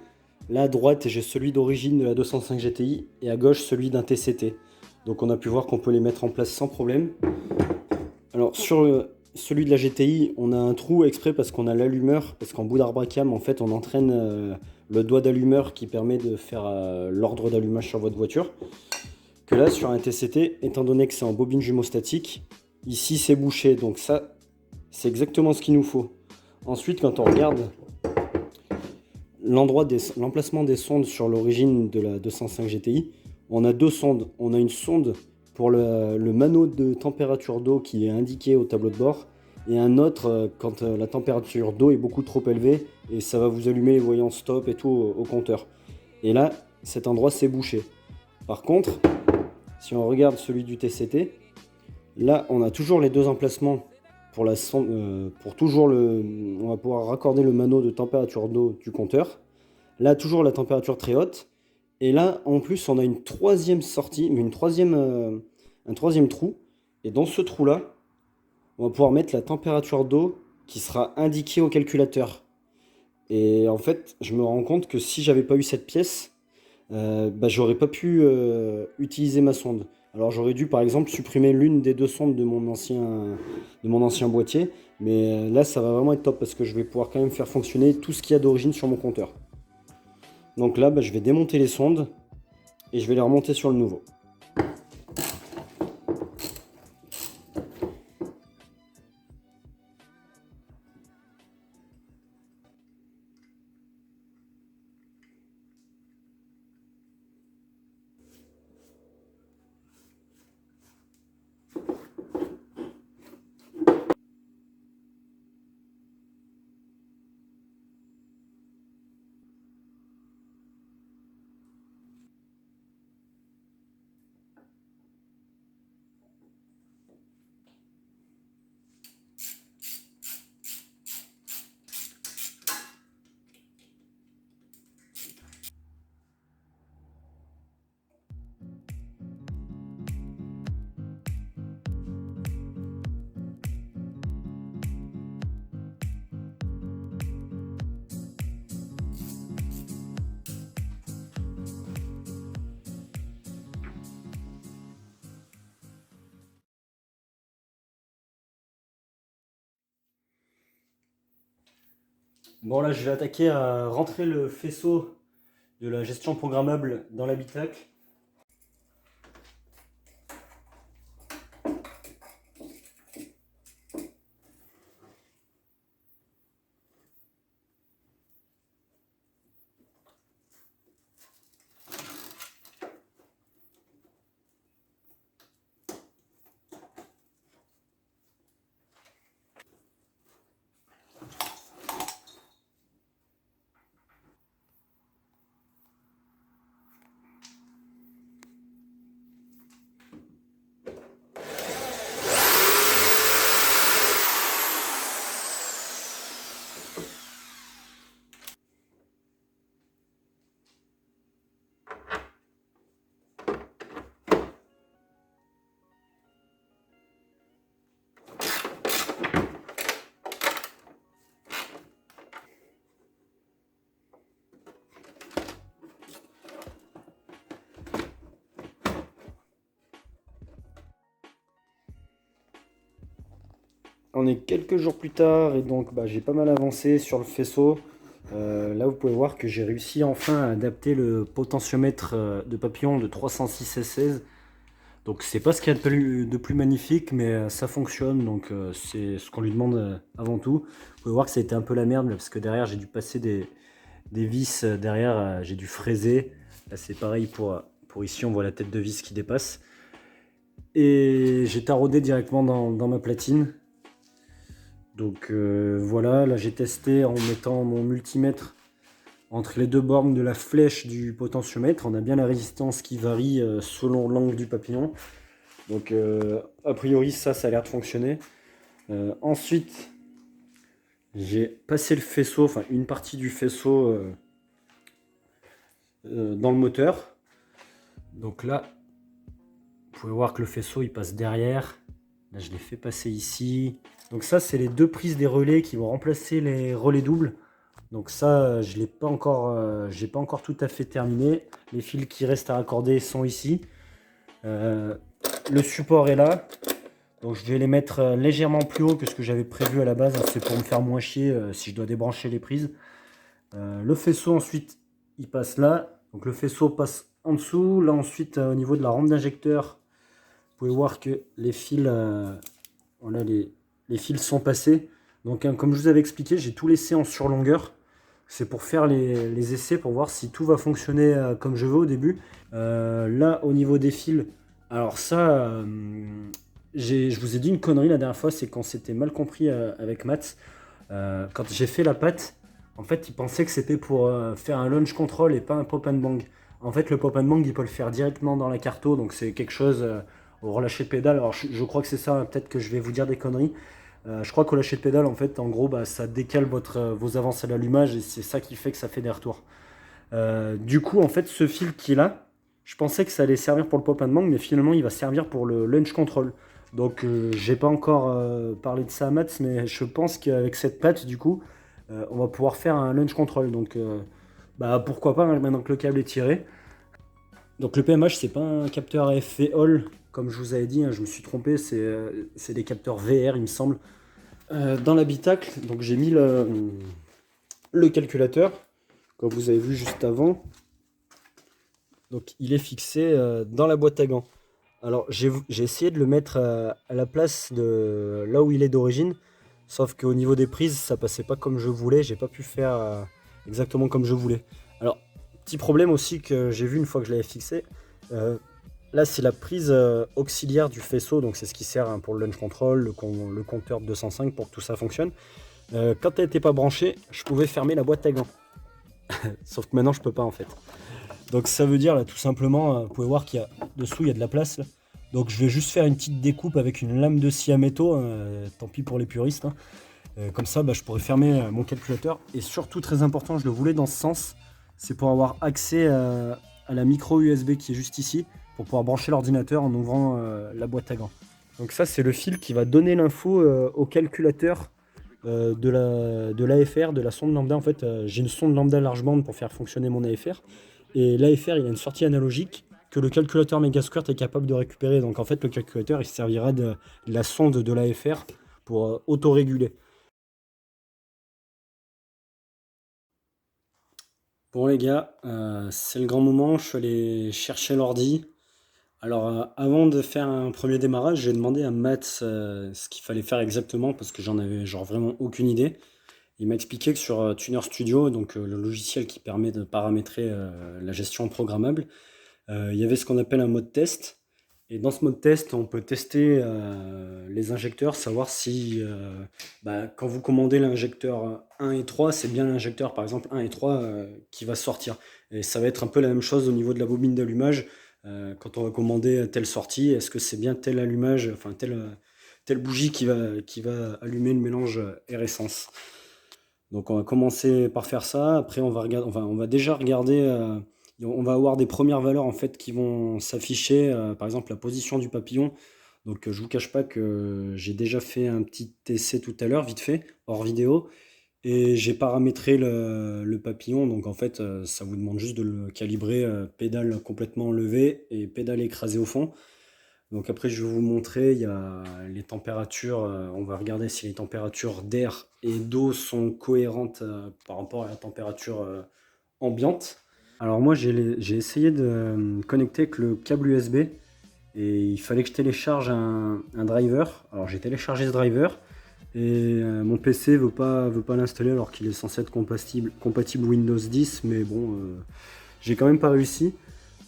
là à droite j'ai celui d'origine de la 205 GTI et à gauche celui d'un TCT. Donc on a pu voir qu'on peut les mettre en place sans problème. Alors sur celui de la GTI, on a un trou exprès parce qu'on a l'allumeur, parce qu'en bout d'arbre à cam en fait on entraîne le doigt d'allumeur qui permet de faire l'ordre d'allumage sur votre voiture. Que là sur un TCT, étant donné que c'est en bobine jumeau statique, ici c'est bouché, donc ça c'est exactement ce qu'il nous faut. Ensuite, quand on regarde l'emplacement des sondes sur l'origine de la 205 GTI, on a deux sondes. On a une sonde pour le mano de température d'eau qui est indiqué au tableau de bord, et un autre quand la température d'eau est beaucoup trop élevée et ça va vous allumer les voyants stop et tout au compteur. Et là, cet endroit c'est bouché. Par contre, si on regarde celui du TCT, là on a toujours les deux emplacements. Pour la sonde, on va pouvoir raccorder le mano de température d'eau du compteur. Là, toujours la température très haute. Et là, en plus, on a une troisième sortie, mais un troisième trou. Et dans ce trou-là, on va pouvoir mettre la température d'eau qui sera indiquée au calculateur. Et en fait, je me rends compte que si j'avais pas eu cette pièce, j'aurais pas pu utiliser ma sonde. Alors j'aurais dû par exemple supprimer l'une des deux sondes de mon ancien boîtier, mais là ça va vraiment être top parce que je vais pouvoir quand même faire fonctionner tout ce qu'il y a d'origine sur mon compteur. Donc là je vais démonter les sondes et je vais les remonter sur le nouveau. Bon là je vais attaquer à rentrer le faisceau de la gestion programmable dans l'habitacle. On est quelques jours plus tard et donc j'ai pas mal avancé sur le faisceau. Là vous pouvez voir que j'ai réussi enfin à adapter le potentiomètre de papillon de 306 16. Donc c'est pas ce qu'il y a de plus magnifique, mais ça fonctionne, donc c'est ce qu'on lui demande avant tout. Vous pouvez voir que ça a été un peu la merde parce que derrière j'ai dû passer des vis derrière, j'ai dû fraiser. Là c'est pareil pour ici, on voit la tête de vis qui dépasse. Et j'ai taraudé directement dans ma platine. Donc voilà, là j'ai testé en mettant mon multimètre entre les deux bornes de la flèche du potentiomètre. On a bien la résistance qui varie selon l'angle du papillon. Donc a priori ça a l'air de fonctionner. Ensuite j'ai passé le faisceau, enfin une partie du faisceau dans le moteur. Donc là vous pouvez voir que le faisceau il passe derrière. Là je l'ai fait passer ici. Donc ça c'est les deux prises des relais qui vont remplacer les relais doubles. Donc ça je l'ai pas encore, j'ai pas encore tout à fait terminé. Les fils qui restent à raccorder sont ici. Le support est là. Donc je vais les mettre légèrement plus haut que ce que j'avais prévu à la base. C'est pour me faire moins chier si je dois débrancher les prises. Le faisceau ensuite il passe là. Donc le faisceau passe en dessous. Là ensuite au niveau de la rampe d'injecteur, vous pouvez voir que les fils, voilà, les fils sont passés. Donc comme je vous avais expliqué, j'ai tout laissé en surlongueur. C'est pour faire les essais, pour voir si tout va fonctionner comme je veux au début. Là au niveau des fils, alors ça, je vous ai dit une connerie la dernière fois, c'est qu'on s'était mal compris avec Matt. Quand j'ai fait la patte, en fait il pensait que c'était pour faire un launch control et pas un pop and bang. En fait le pop and bang il peut le faire directement dans la carto, donc c'est quelque chose au relâché de pédale. Alors je crois que c'est ça, peut-être que je vais vous dire des conneries. Je crois qu'au lâcher de pédale, en fait, en gros, ça décale vos avances à l'allumage et c'est ça qui fait que ça fait des retours. Du coup, en fait, ce fil qui est là, je pensais que ça allait servir pour le pop and bang, mais finalement, il va servir pour le launch control. Donc, j'ai pas encore parlé de ça à Mats, mais je pense qu'avec cette patte, du coup, on va pouvoir faire un launch control. Donc, pourquoi pas, hein, maintenant que le câble est tiré. Donc, le PMH, c'est pas un capteur AFV Hall, comme je vous avais dit, hein, je me suis trompé, c'est des capteurs VR, il me semble. Dans l'habitacle, donc j'ai mis le calculateur, comme vous avez vu juste avant. Donc il est fixé dans la boîte à gants. Alors j'ai essayé de le mettre à la place de là où il est d'origine, sauf qu'au niveau des prises, ça passait pas comme je voulais, j'ai pas pu faire exactement comme je voulais. Alors, petit problème aussi que j'ai vu une fois que je l'avais fixé, là c'est la prise auxiliaire du faisceau, donc c'est ce qui sert hein, pour le launch control, le compteur de 205 pour que tout ça fonctionne. Quand elle n'était pas branchée, je pouvais fermer la boîte à gants. Sauf que maintenant je peux pas en fait. Donc ça veut dire là tout simplement, vous pouvez voir qu'il y a dessous il y a de la place là. Donc je vais juste faire une petite découpe avec une lame de scie à métaux, tant pis pour les puristes. Hein. Comme ça je pourrais fermer mon calculateur. Et surtout très important, je le voulais dans ce sens, c'est pour avoir accès à la micro USB qui est juste ici, pour pouvoir brancher l'ordinateur en ouvrant la boîte à gants. Donc ça c'est le fil qui va donner l'info au calculateur de l'AFR, de la sonde lambda. En fait j'ai une sonde lambda large bande pour faire fonctionner mon AFR. Et l'AFR il a une sortie analogique que le calculateur Megasquirt est capable de récupérer. Donc en fait le calculateur il servira de la sonde de l'AFR pour autoréguler. Bon les gars, c'est le grand moment, je suis allé chercher l'ordi. Alors avant de faire un premier démarrage, j'ai demandé à Matt ce qu'il fallait faire exactement parce que j'en avais genre vraiment aucune idée. Il m'a expliqué que sur Tuner Studio, donc le logiciel qui permet de paramétrer la gestion programmable, il y avait ce qu'on appelle un mode test. Et dans ce mode test, on peut tester les injecteurs, savoir si quand vous commandez l'injecteur 1 et 3, c'est bien l'injecteur par exemple 1 et 3 qui va sortir. Et ça va être un peu la même chose au niveau de la bobine d'allumage. Quand on va commander telle sortie, est-ce que c'est bien tel allumage, enfin telle bougie qui va allumer le mélange air essence. Donc on va commencer par faire ça. Après on va regarder, enfin, on va déjà regarder. On va avoir des premières valeurs en fait qui vont s'afficher. Par exemple la position du papillon. Donc je vous cache pas que j'ai déjà fait un petit essai tout à l'heure, vite fait, hors vidéo. Et j'ai paramétré le papillon. Donc en fait ça vous demande juste de le calibrer, pédale complètement levée et pédale écrasée au fond. Donc après, je vais vous montrer, il y a les températures, on va regarder si les températures d'air et d'eau sont cohérentes par rapport à la température ambiante. Alors moi, j'ai essayé de me connecter avec le câble USB et il fallait que je télécharge un driver. Alors j'ai téléchargé ce driver et mon PC veut pas l'installer alors qu'il est censé être compatible Windows 10, mais bon, j'ai quand même pas réussi.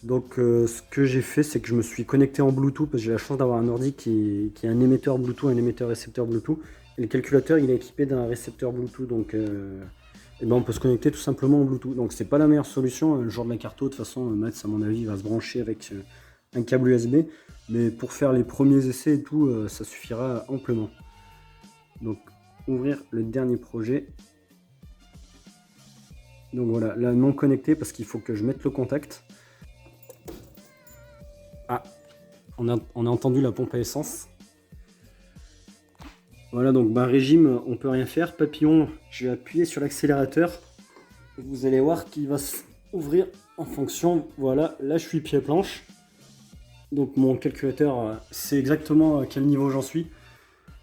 Donc ce que j'ai fait, c'est que je me suis connecté en Bluetooth parce que j'ai la chance d'avoir un ordi qui a un émetteur Bluetooth, un émetteur récepteur Bluetooth. Et le calculateur, il est équipé d'un récepteur Bluetooth, donc on peut se connecter tout simplement en Bluetooth. Donc c'est pas la meilleure solution. Le jour de la carto, de toute façon, Mats, à mon avis, va se brancher avec un câble USB. Mais pour faire les premiers essais et tout, ça suffira amplement. Donc ouvrir le dernier projet. Donc voilà, là non connecté parce qu'il faut que je mette le contact. Ah, on a entendu la pompe à essence. Voilà, donc régime, on peut rien faire. Papillon, je vais appuyer sur l'accélérateur. Vous allez voir qu'il va s'ouvrir en fonction. Voilà, là je suis pied planche. Donc mon calculateur sait exactement à quel niveau j'en suis.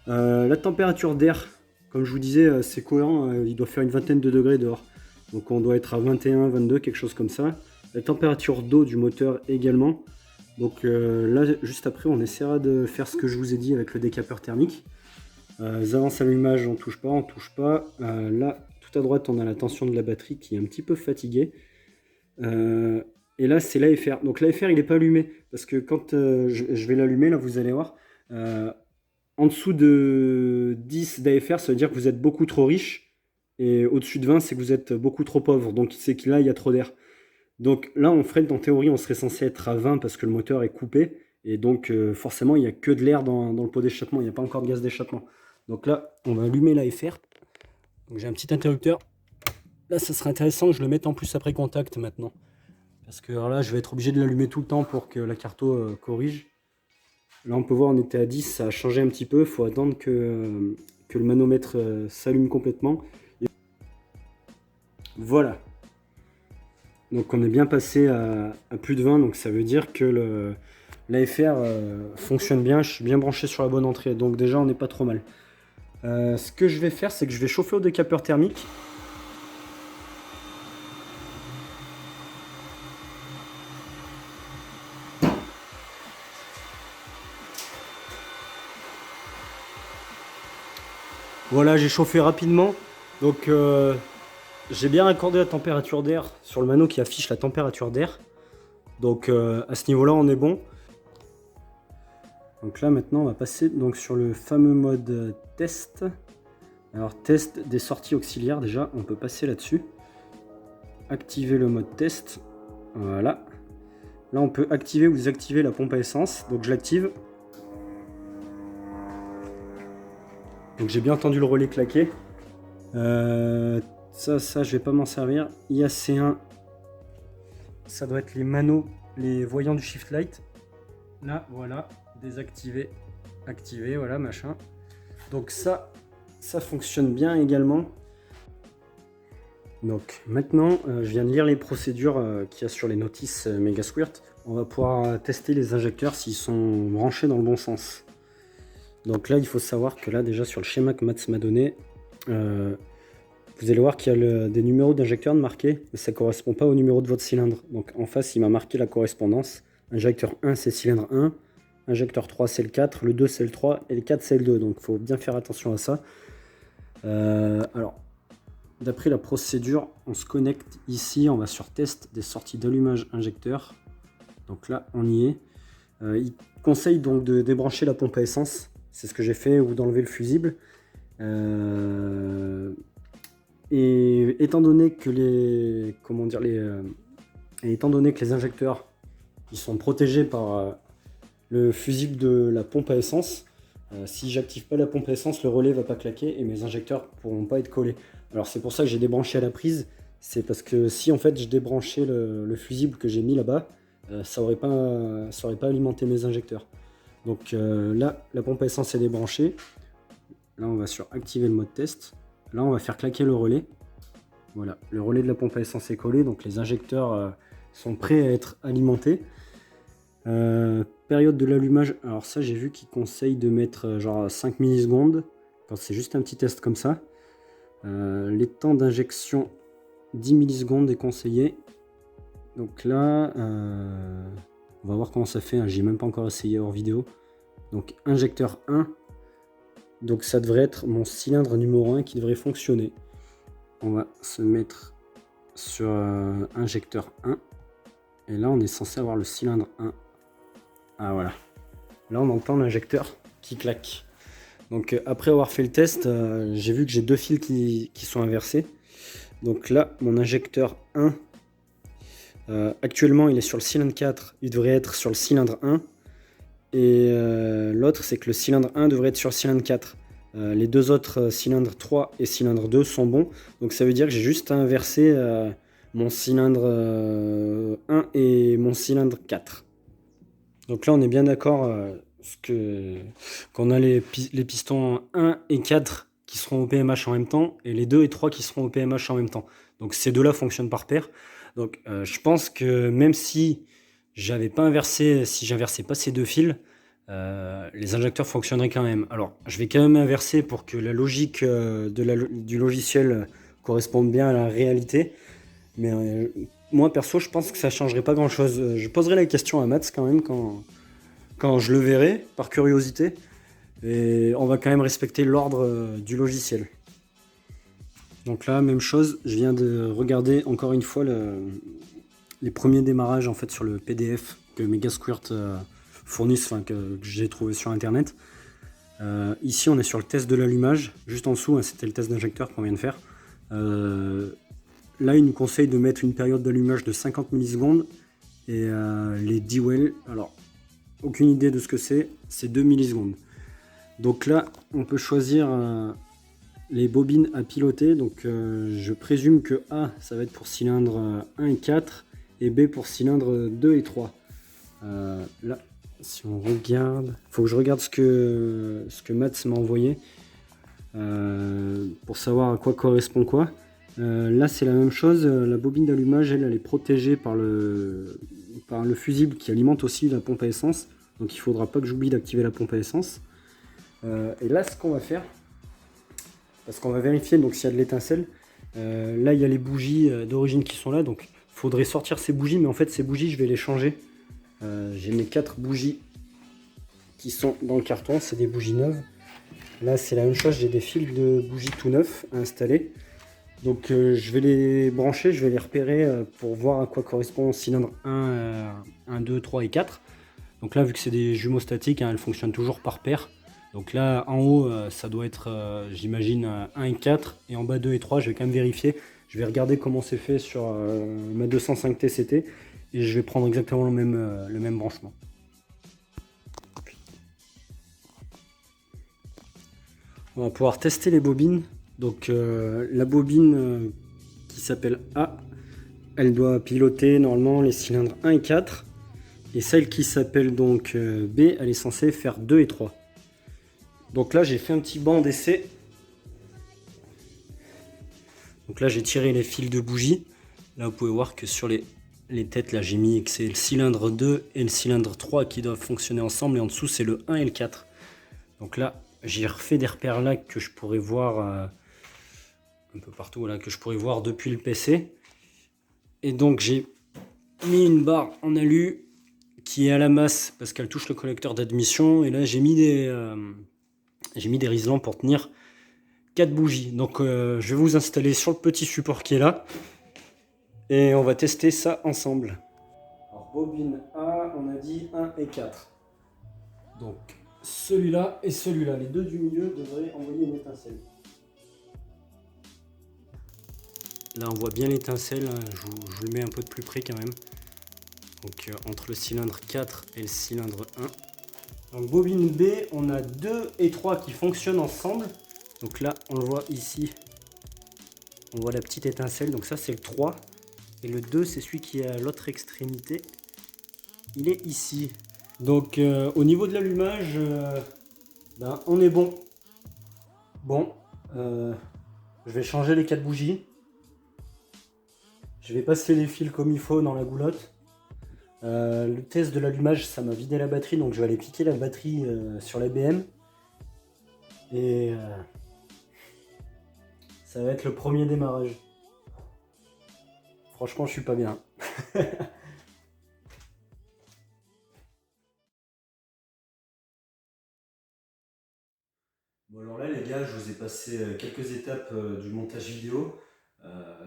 La température d'air, comme je vous disais, c'est cohérent. Il doit faire une vingtaine de degrés dehors. Donc on doit être à 21, 22, quelque chose comme ça. La température d'eau du moteur également. Donc là, juste après, on essaiera de faire ce que je vous ai dit avec le décapeur thermique. Les avances allumage, on touche pas. Là, tout à droite, on a la tension de la batterie qui est un petit peu fatiguée. Et là, c'est l'AFR. Donc l'AFR, il n'est pas allumé. Parce que quand je vais l'allumer, là, vous allez voir, en dessous de 10 d'AFR, ça veut dire que vous êtes beaucoup trop riche. Et au-dessus de 20, c'est que vous êtes beaucoup trop pauvre. Donc c'est que là, il y a trop d'air. Donc là, en fait, en théorie, on serait censé être à 20 parce que le moteur est coupé. Et donc, forcément, il n'y a que de l'air dans le pot d'échappement. Il n'y a pas encore de gaz d'échappement. Donc là, on va allumer l'AFR. Donc j'ai un petit interrupteur. Là, ça serait intéressant que je le mette en plus après contact maintenant. Parce que alors là, je vais être obligé de l'allumer tout le temps pour que la carto corrige. Là, on peut voir, on était à 10. Ça a changé un petit peu. Il faut attendre que le manomètre s'allume complètement. Et voilà. Donc on est bien passé à plus de 20, donc ça veut dire que l'AFR fonctionne bien, je suis bien branché sur la bonne entrée, donc déjà on n'est pas trop mal. Ce que je vais faire, c'est que je vais chauffer au décapeur thermique. Voilà, j'ai chauffé rapidement, donc j'ai bien accordé la température d'air sur le mano qui affiche la température d'air. Donc à ce niveau-là, on est bon. Donc là, maintenant, on va passer donc, sur le fameux mode test. Alors, test des sorties auxiliaires, déjà, on peut passer là-dessus. Activer le mode test. Voilà. Là, on peut activer ou désactiver la pompe à essence. Donc, je l'active. Donc, j'ai bien entendu le relais claquer. Ça, je vais pas m'en servir. IAC1, ça doit être les manos, les voyants du shift light. Là, voilà, désactiver, activer, voilà, machin. Donc ça fonctionne bien également. Donc maintenant, je viens de lire les procédures qu'il y a sur les notices Megasquirt. On va pouvoir tester les injecteurs s'ils sont branchés dans le bon sens. Donc là, il faut savoir que là, déjà sur le schéma que Mats m'a donné, vous allez voir qu'il y a des numéros d'injecteurs marqués, mais ça ne correspond pas au numéro de votre cylindre. Donc en face, il m'a marqué la correspondance. Injecteur 1, c'est cylindre 1. Injecteur 3, c'est le 4. Le 2, c'est le 3. Et le 4, c'est le 2. Donc il faut bien faire attention à ça. Alors, d'après la procédure, on se connecte ici. On va sur test des sorties d'allumage injecteur. Donc là, on y est. Il conseille donc de débrancher la pompe à essence. C'est ce que j'ai fait, ou d'enlever le fusible. Et étant donné que les injecteurs ils sont protégés par le fusible de la pompe à essence, si j'active pas la pompe à essence, le relais va pas claquer et mes injecteurs pourront pas être collés. Alors c'est pour ça que j'ai débranché à la prise. C'est parce que si en fait je débranchais le fusible que j'ai mis là-bas, ça aurait pas alimenté mes injecteurs. Donc là, la pompe à essence est débranchée. Là, on va sur activer le mode test. Là, on va faire claquer le relais. Voilà, le relais de la pompe à essence est collé, donc les injecteurs sont prêts à être alimentés. Période de l'allumage, alors ça, j'ai vu qu'il conseille de mettre genre 5 millisecondes, quand c'est juste un petit test comme ça. Les temps d'injection, 10 millisecondes est conseillé. Donc là, on va voir comment ça fait, hein. J'ai même pas encore essayé hors vidéo. Donc injecteur 1. Donc ça devrait être mon cylindre numéro 1 qui devrait fonctionner. On va se mettre sur injecteur 1. Et là on est censé avoir le cylindre 1. Ah voilà. Là on entend l'injecteur qui claque. Donc après avoir fait le test, j'ai vu que j'ai deux fils qui sont inversés. Donc là mon injecteur 1, actuellement il est sur le cylindre 4. Il devrait être sur le cylindre 1. Et l'autre, c'est que le cylindre 1 devrait être sur le cylindre 4. Les deux autres cylindres 3 et cylindre 2 sont bons. Donc ça veut dire que j'ai juste à inverser mon cylindre 1 et mon cylindre 4. Donc là, on est bien d'accord qu'on a les pistons 1 et 4 qui seront au PMH en même temps et les 2 et 3 qui seront au PMH en même temps. Donc ces deux-là fonctionnent par paire. Donc je pense que même si j'inversais pas ces deux fils, les injecteurs fonctionneraient quand même. Alors, je vais quand même inverser pour que la logique du logiciel corresponde bien à la réalité. Mais moi, perso, je pense que ça changerait pas grand-chose. Je poserai la question à Mats quand même quand je le verrai, par curiosité. Et on va quand même respecter l'ordre du logiciel. Donc là, même chose, je viens de regarder encore une fois les premiers démarrages en fait sur le PDF que Megasquirt fournissent, que j'ai trouvé sur internet. Ici on est sur le test de l'allumage, juste en dessous, hein, c'était le test d'injecteur qu'on vient de faire. Là il nous conseille de mettre une période d'allumage de 50 millisecondes et les D-Well, alors aucune idée de ce que c'est 2 millisecondes. Donc là on peut choisir les bobines à piloter, donc je présume que A ça va être pour cylindre 1 et 4 et B pour cylindre 2 et 3. Là, si on regarde, faut que je regarde ce que Mats m'a envoyé pour savoir à quoi correspond quoi. Là, c'est la même chose. La bobine d'allumage, elle est protégée par le fusible qui alimente aussi la pompe à essence. Donc, il faudra pas que j'oublie d'activer la pompe à essence. Et là, ce qu'on va faire, parce qu'on va vérifier donc s'il y a de l'étincelle. Là, il y a les bougies d'origine qui sont là, donc il faudrait sortir ces bougies, mais en fait, ces bougies, je vais les changer. J'ai mes 4 bougies qui sont dans le carton, c'est des bougies neuves. Là, c'est la même chose, j'ai des fils de bougies tout neufs à installer. Donc, je vais les brancher, je vais les repérer pour voir à quoi correspond cylindre 1, 2, 3 et 4. Donc là, vu que c'est des jumeaux statiques, hein, elles fonctionnent toujours par paire. Donc là, en haut, ça doit être, j'imagine, 1 et 4. Et en bas, 2 et 3, je vais quand même vérifier. Je vais regarder comment c'est fait sur ma 205 TCT. Et je vais prendre exactement le même branchement. On va pouvoir tester les bobines. Donc la bobine qui s'appelle A, elle doit piloter normalement les cylindres 1 et 4. Et celle qui s'appelle donc B, elle est censée faire 2 et 3. Donc là, j'ai fait un petit banc d'essai. Donc là, j'ai tiré les fils de bougie. Là, vous pouvez voir que sur les têtes, là, j'ai mis que c'est le cylindre 2 et le cylindre 3 qui doivent fonctionner ensemble. Et en dessous, c'est le 1 et le 4. Donc là, j'ai refait des repères là que je pourrais voir un peu partout, voilà, que je pourrais voir depuis le PC. Et donc j'ai mis une barre en alu qui est à la masse parce qu'elle touche le collecteur d'admission. Et là j'ai mis des riselants pour tenir 4 bougies. Donc je vais vous installer sur le petit support qui est là. Et on va tester ça ensemble. Alors bobine A, on a dit 1 et 4. Donc celui-là et celui-là, les deux du milieu devraient envoyer une étincelle. Là on voit bien l'étincelle, je vous le mets un peu de plus près quand même. Donc entre le cylindre 4 et le cylindre 1. Donc bobine B, on a 2 et 3 qui fonctionnent ensemble. Donc là on le voit ici, on voit la petite étincelle, donc ça c'est le 3. Et le 2 c'est celui qui est à l'autre extrémité, il est ici. Donc au niveau de l'allumage, ben, on est bon. Bon, je vais changer les 4 bougies. Je vais passer les fils comme il faut dans la goulotte. Le test de l'allumage, ça m'a vidé la batterie, donc je vais aller piquer la batterie sur l'ABM. Et ça va être le premier démarrage. Franchement, je suis pas bien. Bon alors là les gars, je vous ai passé quelques étapes du montage vidéo.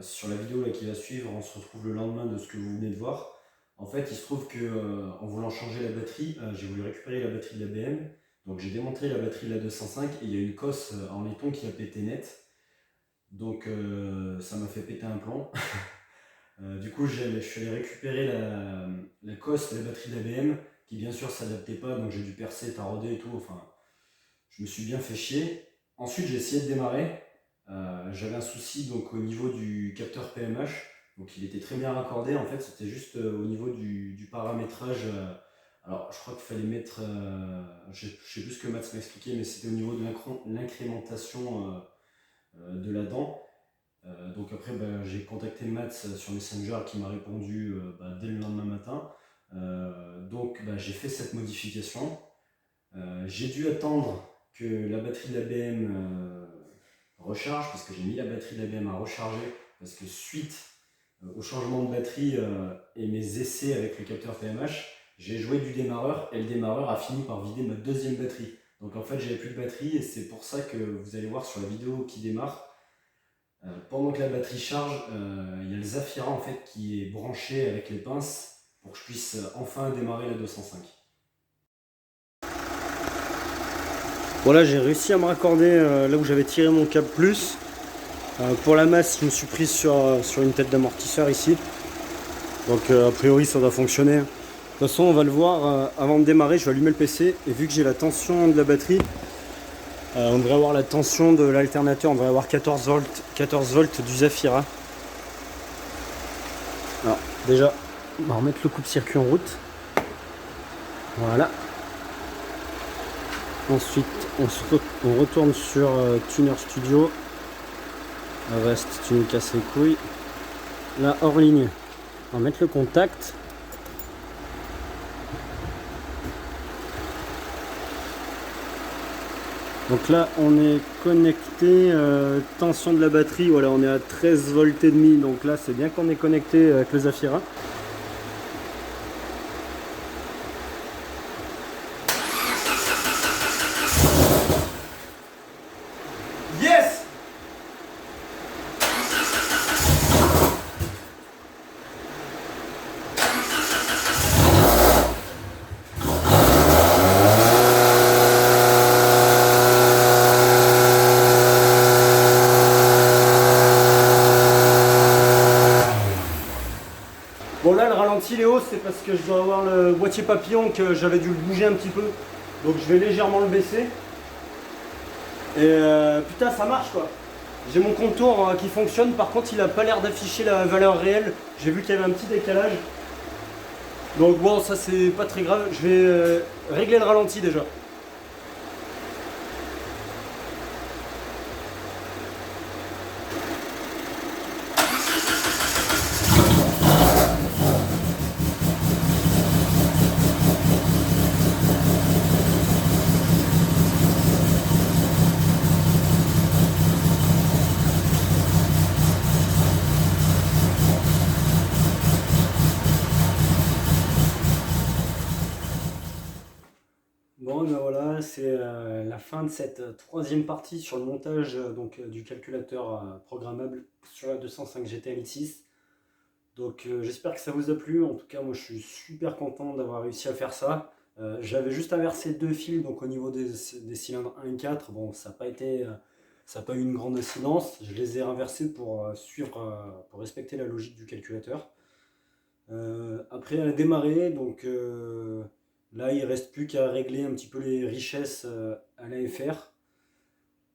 Sur la vidéo là, qui va suivre, on se retrouve le lendemain de ce que vous venez de voir. En fait, il se trouve que en voulant changer la batterie, j'ai voulu récupérer la batterie de la BM. Donc j'ai démonté la batterie de la 205 et il y a une cosse en laiton qui a pété net. Donc ça m'a fait péter un plomb. Du coup, je suis allé récupérer la cosse de la batterie de la BM qui bien sûr s'adaptait pas, donc j'ai dû percer, tarauder et tout. Enfin, je me suis bien fait chier. Ensuite, j'ai essayé de démarrer. J'avais un souci donc au niveau du capteur PMH, donc il était très bien raccordé. En fait, c'était juste au niveau du paramétrage. Alors, je crois qu'il fallait mettre, je sais plus ce que Mats m'a expliqué, mais c'était au niveau de l'incrémentation de la dent. Donc après, j'ai contacté Mats sur Messenger qui m'a répondu dès le lendemain matin. Donc j'ai fait cette modification. J'ai dû attendre que la batterie de la BM recharge, parce que j'ai mis la batterie de la BM à recharger, parce que suite au changement de batterie et mes essais avec le capteur PMH, j'ai joué du démarreur et le démarreur a fini par vider ma deuxième batterie. Donc en fait j'avais plus de batterie et c'est pour ça que vous allez voir sur la vidéo qui démarre, pendant que la batterie charge, il y a le Zafira en fait qui est branché avec les pinces pour que je puisse enfin démarrer la 205. Voilà, j'ai réussi à me raccorder là où j'avais tiré mon câble plus. Pour la masse, je me suis pris sur une tête d'amortisseur ici. Donc a priori ça doit fonctionner. De toute façon on va le voir avant de démarrer, je vais allumer le PC et vu que j'ai la tension de la batterie, on devrait avoir la tension de l'alternateur, on devrait avoir 14 volts du Zafira. Alors déjà, on va remettre le coupe-circuit en route. Voilà. Ensuite, on retourne sur Tuner Studio. Le reste, tu me casses les couilles. Là, hors ligne, on va mettre le contact. Donc là, on est connecté, tension de la batterie, voilà, on est à 13 volts et demi. Donc là, c'est bien qu'on est connecté avec le Zafira. Yes! Bon là le ralenti Léo, c'est parce que je dois avoir le boîtier papillon que j'avais dû le bouger un petit peu. Donc je vais légèrement le baisser. Et putain ça marche quoi. J'ai mon contour qui fonctionne, par contre il a pas l'air d'afficher la valeur réelle. J'ai vu qu'il y avait un petit décalage. Donc bon ça c'est pas très grave, je vais régler le ralenti déjà. fin de cette troisième partie sur le montage du calculateur programmable sur la 205 GT MX6. Donc j'espère que ça vous a plu. En tout cas, moi je suis super content d'avoir réussi à faire ça. J'avais juste inversé 2 fils donc au niveau des cylindres 1 et 4. Bon, ça n'a pas eu une grande incidence. Je les ai inversés pour pour respecter la logique du calculateur. Après, elle a démarré, donc là il reste plus qu'à régler un petit peu les richesses à l'AFR.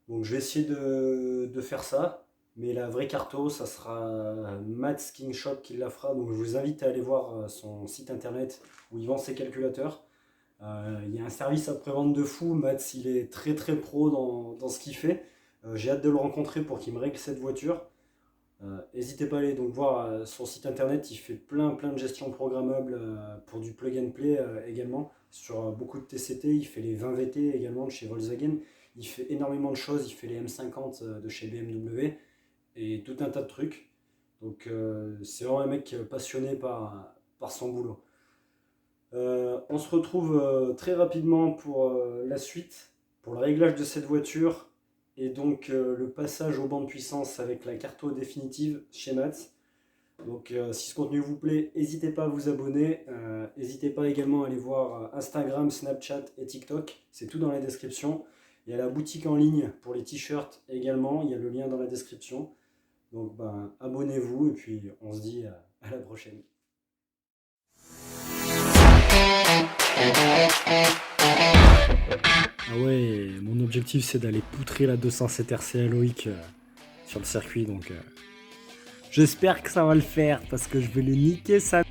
Donc je vais essayer de faire ça. Mais la vraie carto, ça sera Matt's King Shop qui la fera. Donc je vous invite à aller voir son site internet où il vend ses calculateurs. Il y a un service après-vente de fou. Matt, il est très très pro dans ce qu'il fait. J'ai hâte de le rencontrer pour qu'il me règle cette voiture. N'hésitez pas à aller donc voir son site internet. Il fait plein de gestions programmables pour du plug and play également. Sur beaucoup de TCT, il fait les 20 VT également de chez Volkswagen. Il fait énormément de choses. Il fait les M50 de chez BMW. Et tout un tas de trucs. Donc c'est vraiment un mec passionné par son boulot. On se retrouve très rapidement pour la suite, pour le réglage de cette voiture et donc le passage au banc de puissance avec la carto définitive chez Matt. Donc si ce contenu vous plaît, n'hésitez pas à vous abonner. N'hésitez pas également à aller voir Instagram, Snapchat et TikTok. C'est tout dans la description. Il y a la boutique en ligne pour les t-shirts également. Il y a le lien dans la description. Donc abonnez-vous et puis on se dit à la prochaine. Ah ouais, mon objectif c'est d'aller poutrer la 207 RC à Loïc sur le circuit, donc j'espère que ça va le faire parce que je vais le niquer ça.